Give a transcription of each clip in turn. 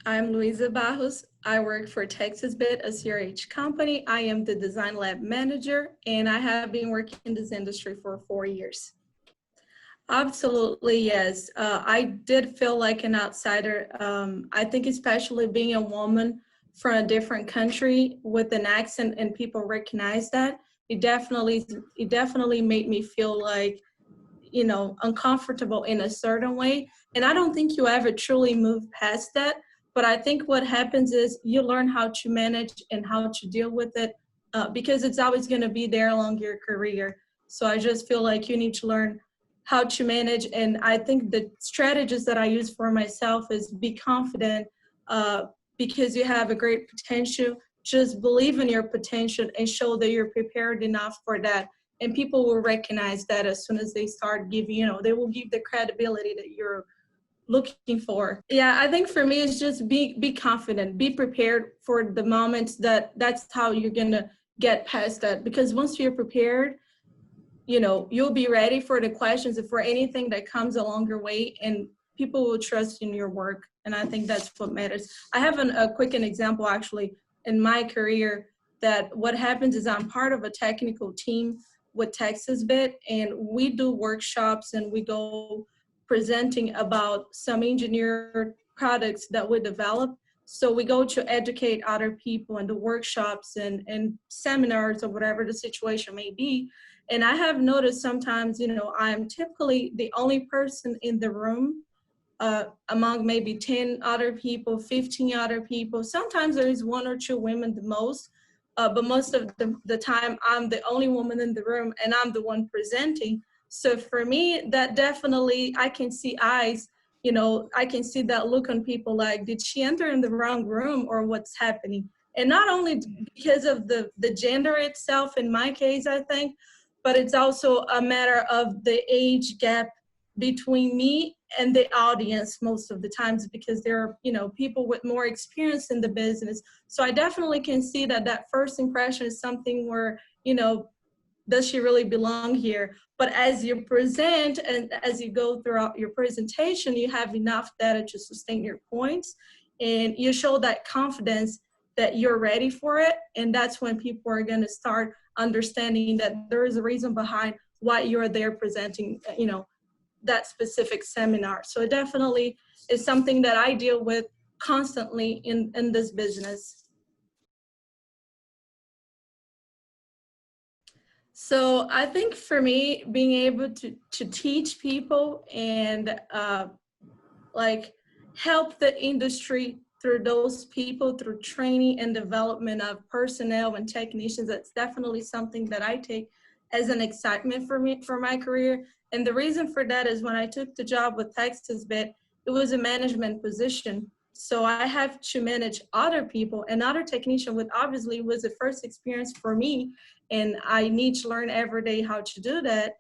I'm Luiza Barros. I work for TexasBit, a CRH company. I am the design lab manager, and I have been working in this industry for 4 years. Absolutely, yes. I did feel like an outsider. I think especially being a woman from a different country with an accent and people recognize that, it definitely made me feel like, uncomfortable in a certain way. And I don't think you ever truly move past that. But I think what happens is you learn how to manage and how to deal with it because it's always going to be there along your career. So I just feel like you need to learn how to manage. And I think the strategies that I use for myself is be confident because you have a great potential. Just believe in your potential and show that you're prepared enough for that, and people will recognize that as soon as they start giving, they will give the credibility that you're looking for. Yeah, I think for me it's just be confident, be prepared for the moments that's how you're gonna get past that, because once you're prepared, you'll be ready for the questions and for anything that comes along your way, and people will trust in your work. And I think that's what matters. I have a quick example actually in my career, that what happens is I'm part of a technical team with TexasBit, and we do workshops and we go presenting about some engineered products that we develop. So we go to educate other people in the workshops and seminars or whatever the situation may be. And I have noticed sometimes, I'm typically the only person in the room among maybe 10 other people, 15 other people. Sometimes there is one or two women the most, but most of the time I'm the only woman in the room and I'm the one presenting. So for me, that definitely, I can see eyes, I can see that look on people like, did she enter in the wrong room or what's happening? And not only because of the gender itself, in my case, I think, but it's also a matter of the age gap between me and the audience most of the times, because there are, people with more experience in the business. So I definitely can see that first impression is something where, does she really belong here? But as you present and as you go throughout your presentation, you have enough data to sustain your points, and you show that confidence that you're ready for it. And that's when people are going to start understanding that there is a reason behind why you're there presenting, that specific seminar. So it definitely is something that I deal with constantly in this business. So I think for me, being able to teach people and help the industry through those people, through training and development of personnel and technicians, that's definitely something that I take as an excitement for me, for my career. And the reason for that is when I took the job with TexasBit, it was a management position. So I have to manage other people and other technicians, which obviously was the first experience for me. And I need to learn every day how to do that.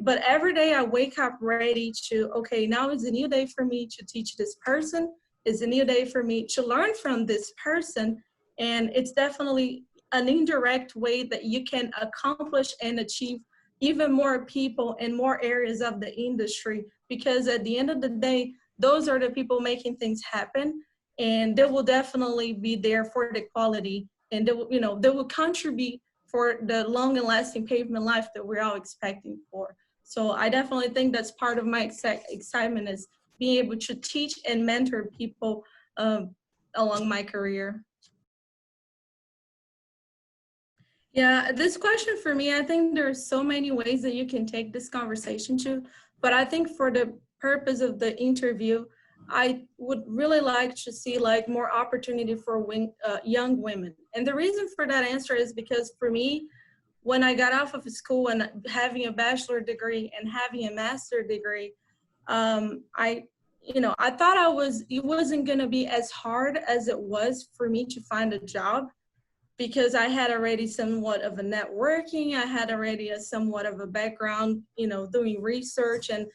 But every day I wake up ready to, okay, now is a new day for me to teach this person. It's a new day for me to learn from this person. And it's definitely an indirect way that you can accomplish and achieve even more people in more areas of the industry, because at the end of the day, those are the people making things happen, and they will definitely be there for the quality, and they will contribute for the long and lasting pavement life that we're all expecting for. So I definitely think that's part of my excitement, is being able to teach and mentor people along my career. Yeah, this question for me, I think there are so many ways that you can take this conversation to, but I think for the purpose of the interview, I would really like to see more opportunity for young women. And the reason for that answer is because for me, when I got off of school and having a bachelor degree and having a master degree, I thought it wasn't going to be as hard as it was for me to find a job, because I had already somewhat of a networking, I had already somewhat of a background, doing research and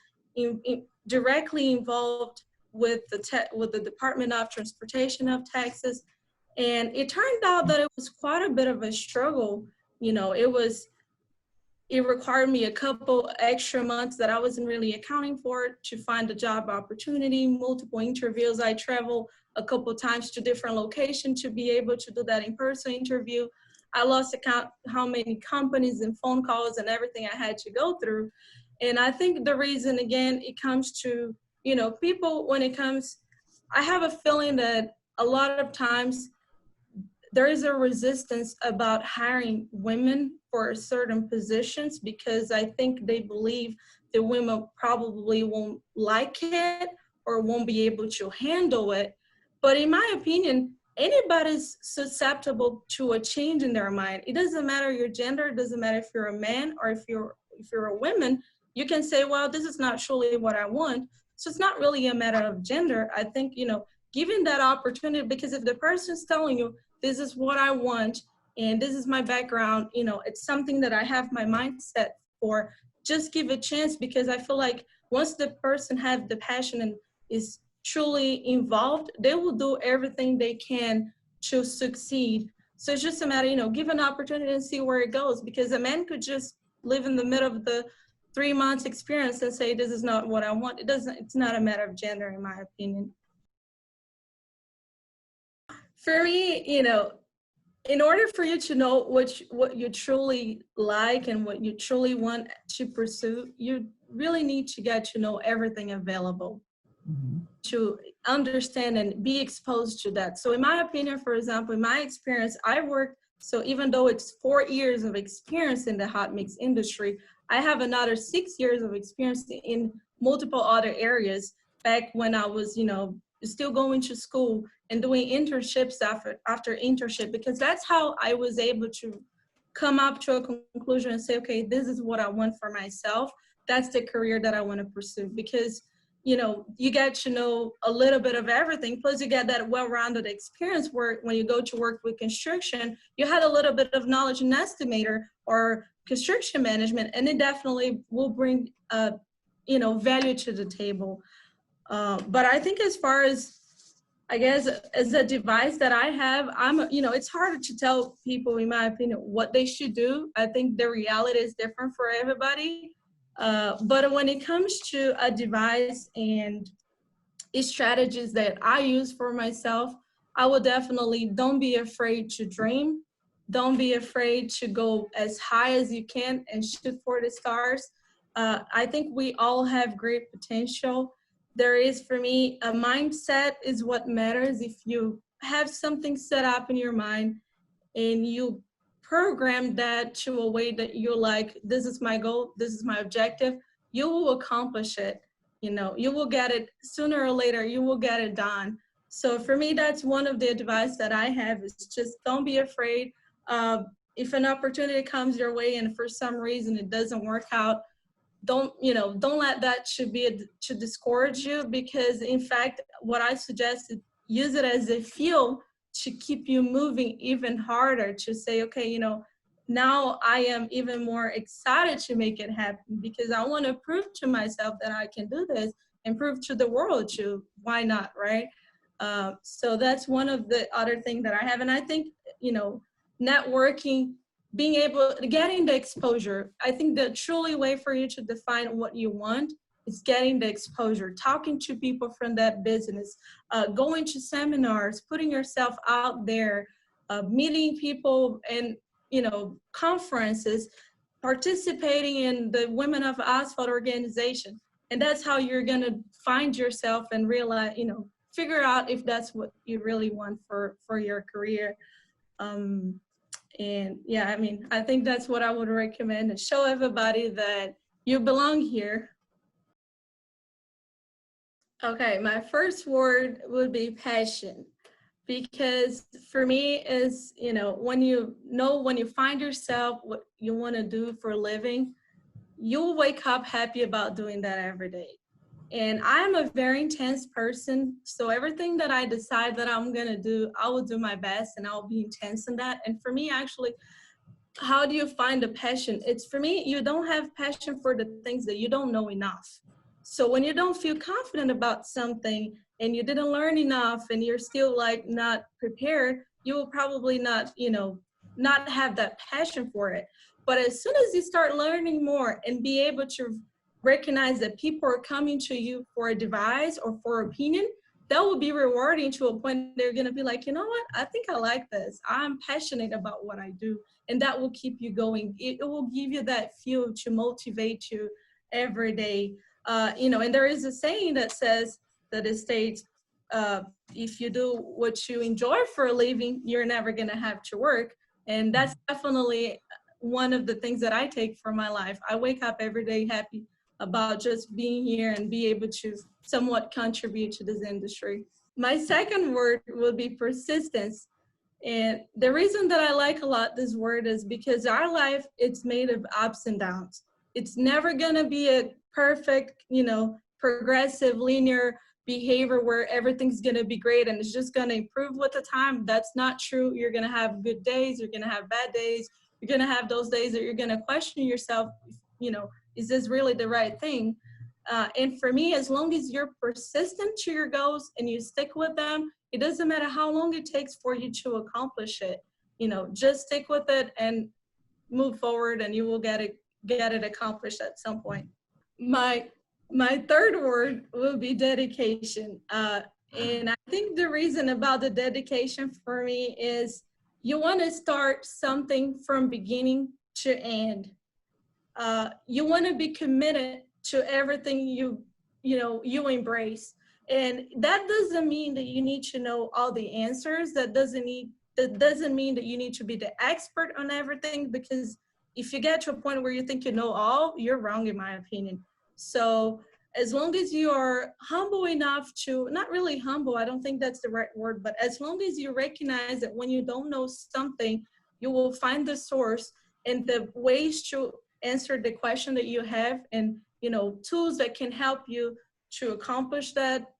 directly involved with the Department of Transportation of Texas. And it turned out that it was quite a bit of a struggle. It was it required me a couple extra months that I wasn't really accounting for to find a job opportunity, multiple interviews. I traveled a couple times to different locations to be able to do that in-person interview. I lost account how many companies and phone calls and everything I had to go through. And I think the reason, again, it comes to, people when it comes, I have a feeling that a lot of times there is a resistance about hiring women for certain positions because I think they believe the women probably won't like it or won't be able to handle it. But in my opinion, anybody's susceptible to a change in their mind. It doesn't matter your gender, it doesn't matter if you're a man or if you're a woman, you can say, well, this is not truly what I want. So it's not really a matter of gender. I think, giving that opportunity, because if the person's telling you, this is what I want, and this is my background, it's something that I have my mindset for, just give a chance, because I feel like once the person have the passion and is truly involved, they will do everything they can to succeed. So it's just a matter, give an opportunity and see where it goes, because a man could just live in the middle of the 3 months experience and say, this is not what I want. It's not a matter of gender, in my opinion. For me, in order for you to know what you truly like and what you truly want to pursue, you really need to get to know everything available, to understand and be exposed to that. So in my opinion, for example, in my experience, I worked, so even though it's 4 years of experience in the hot mix industry, I have another 6 years of experience in multiple other areas back when I was, still going to school and doing internships after internship, because that's how I was able to come up to a conclusion and say, okay, this is what I want for myself. That's the career that I want to pursue, because you get to know a little bit of everything. Plus you get that well-rounded experience where when you go to work with construction, you had a little bit of knowledge in estimator or construction management, and it definitely will bring, value to the table. But I think as far as, I guess, as a device that I have, it's harder to tell people, in my opinion, what they should do. I think the reality is different for everybody. But when it comes to a device and strategies that I use for myself, I would definitely, don't be afraid to dream. Don't be afraid to go as high as you can and shoot for the stars. I think we all have great potential. There is, for me, a mindset is what matters. If you have something set up in your mind and you program that to a way that you're like, this is my goal, this is my objective, you will accomplish it. You will get it sooner or later, you will get it done. So for me, that's one of the advice that I have, is just don't be afraid. If an opportunity comes your way and for some reason it doesn't work out, don't let that to discourage you, because in fact, what I suggest is use it as a fuel to keep you moving even harder, to say, okay, now I am even more excited to make it happen, because I want to prove to myself that I can do this and prove to the world too. Why not, right? So that's one of the other things that I have. And I think, networking, being able to getting the exposure. I think the truly way for you to define what you want is getting the exposure, talking to people from that business, going to seminars, putting yourself out there, meeting people and, conferences, participating in the Women of Asphalt organization. And that's how you're going to find yourself and realize, figure out if that's what you really want for your career. And yeah, I think that's what I would recommend, and show everybody that you belong here. Okay, my first word would be passion, because for me is, when you find yourself what you want to do for a living, you'll wake up happy about doing that every day. And I'm a very intense person, so everything that I decide that I'm gonna do, I will do my best and I'll be intense in that. And for me, actually, how do you find a passion? It's, for me, you don't have passion for the things that you don't know enough. So when you don't feel confident about something and you didn't learn enough and you're still like not prepared, you will probably not, not have that passion for it. But as soon as you start learning more and be able to recognize that people are coming to you for advice or for opinion, that will be rewarding to a point they're going to be like, you know what, I think I like this. I'm passionate about what I do. And that will keep you going. It will give you that fuel to motivate you every day. And there is a saying that says, that it states, if you do what you enjoy for a living, you're never going to have to work. And that's definitely one of the things that I take for my life. I wake up every day happy about just being here and be able to somewhat contribute to this industry. My second word will be persistence. And the reason that I like a lot this word is because our life, it's made of ups and downs. It's never gonna be a perfect, progressive, linear behavior where everything's gonna be great and it's just gonna improve with the time. That's not true. You're gonna have good days, you're gonna have bad days, you're gonna have those days that you're gonna question yourself, is this really the right thing? And for me, as long as you're persistent to your goals and you stick with them, it doesn't matter how long it takes for you to accomplish it. Just stick with it and move forward, and you will get it accomplished at some point. My third word will be dedication. And I think the reason about the dedication for me is you want to start something from beginning to end. You want to be committed to everything you embrace. And that doesn't mean that you need to know all the answers. That doesn't mean that you need to be the expert on everything, because if you get to a point where you think you know all, you're wrong, in my opinion. So as long as you are humble enough to, not really humble, I don't think that's the right word, but as long as you recognize that when you don't know something, you will find the source and the ways to answer the question that you have, and tools that can help you to accomplish that,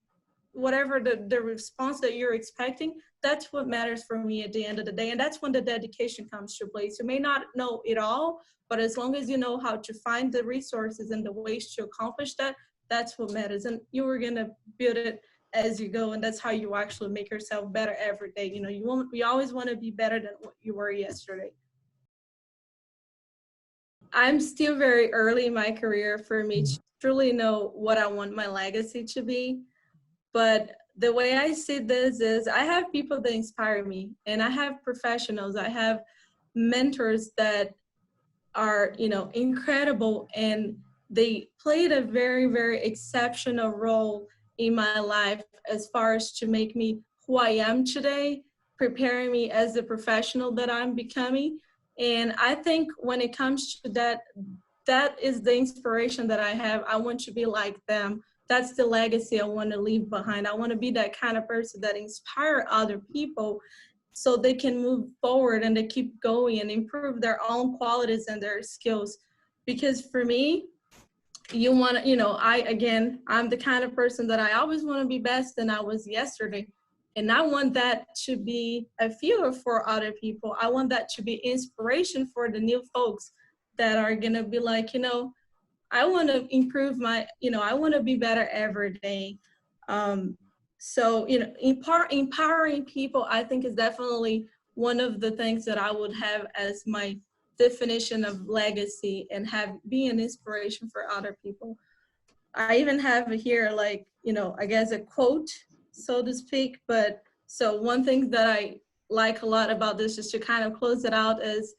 whatever the response that you're expecting. That's what matters for me at the end of the day. And that's when the dedication comes to place. You may not know it all, but as long as you know how to find the resources and the ways to accomplish that, that's what matters. And you are going to build it as you go. And that's how you actually make yourself better every day. You always want to be better than what you were yesterday. I'm still very early in my career for me to truly know what I want my legacy to be. But the way I see this is I have people that inspire me, and I have professionals, I have mentors that are, incredible, and they played a very, very exceptional role in my life as far as to make me who I am today, preparing me as the professional that I'm becoming. And I think when it comes to that, that is the inspiration that I have. I want to be like them. That's the legacy I want to leave behind. I want to be that kind of person that inspire other people so they can move forward and they keep going and improve their own qualities and their skills. Because for me, you want to, I'm the kind of person that I always want to be best than I was yesterday. And I want that to be a fuel for other people. I want that to be inspiration for the new folks that are going to be like, I want to improve I want to be better every day. So, empowering people, I think, is definitely one of the things that I would have as my definition of legacy, and be an inspiration for other people. I even have here, I guess a quote, so to speak. But so one thing that I like a lot about this, just to kind of close it out, is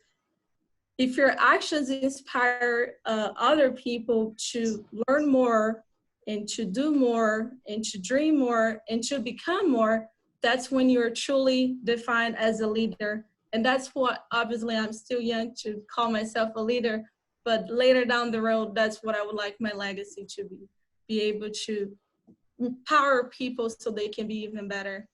if your actions inspire other people to learn more and to do more and to dream more and to become more, that's when you're truly defined as a leader. And that's what, obviously, I'm still young to call myself a leader, but later down the road, that's what I would like my legacy to be able to empower people so they can be even better.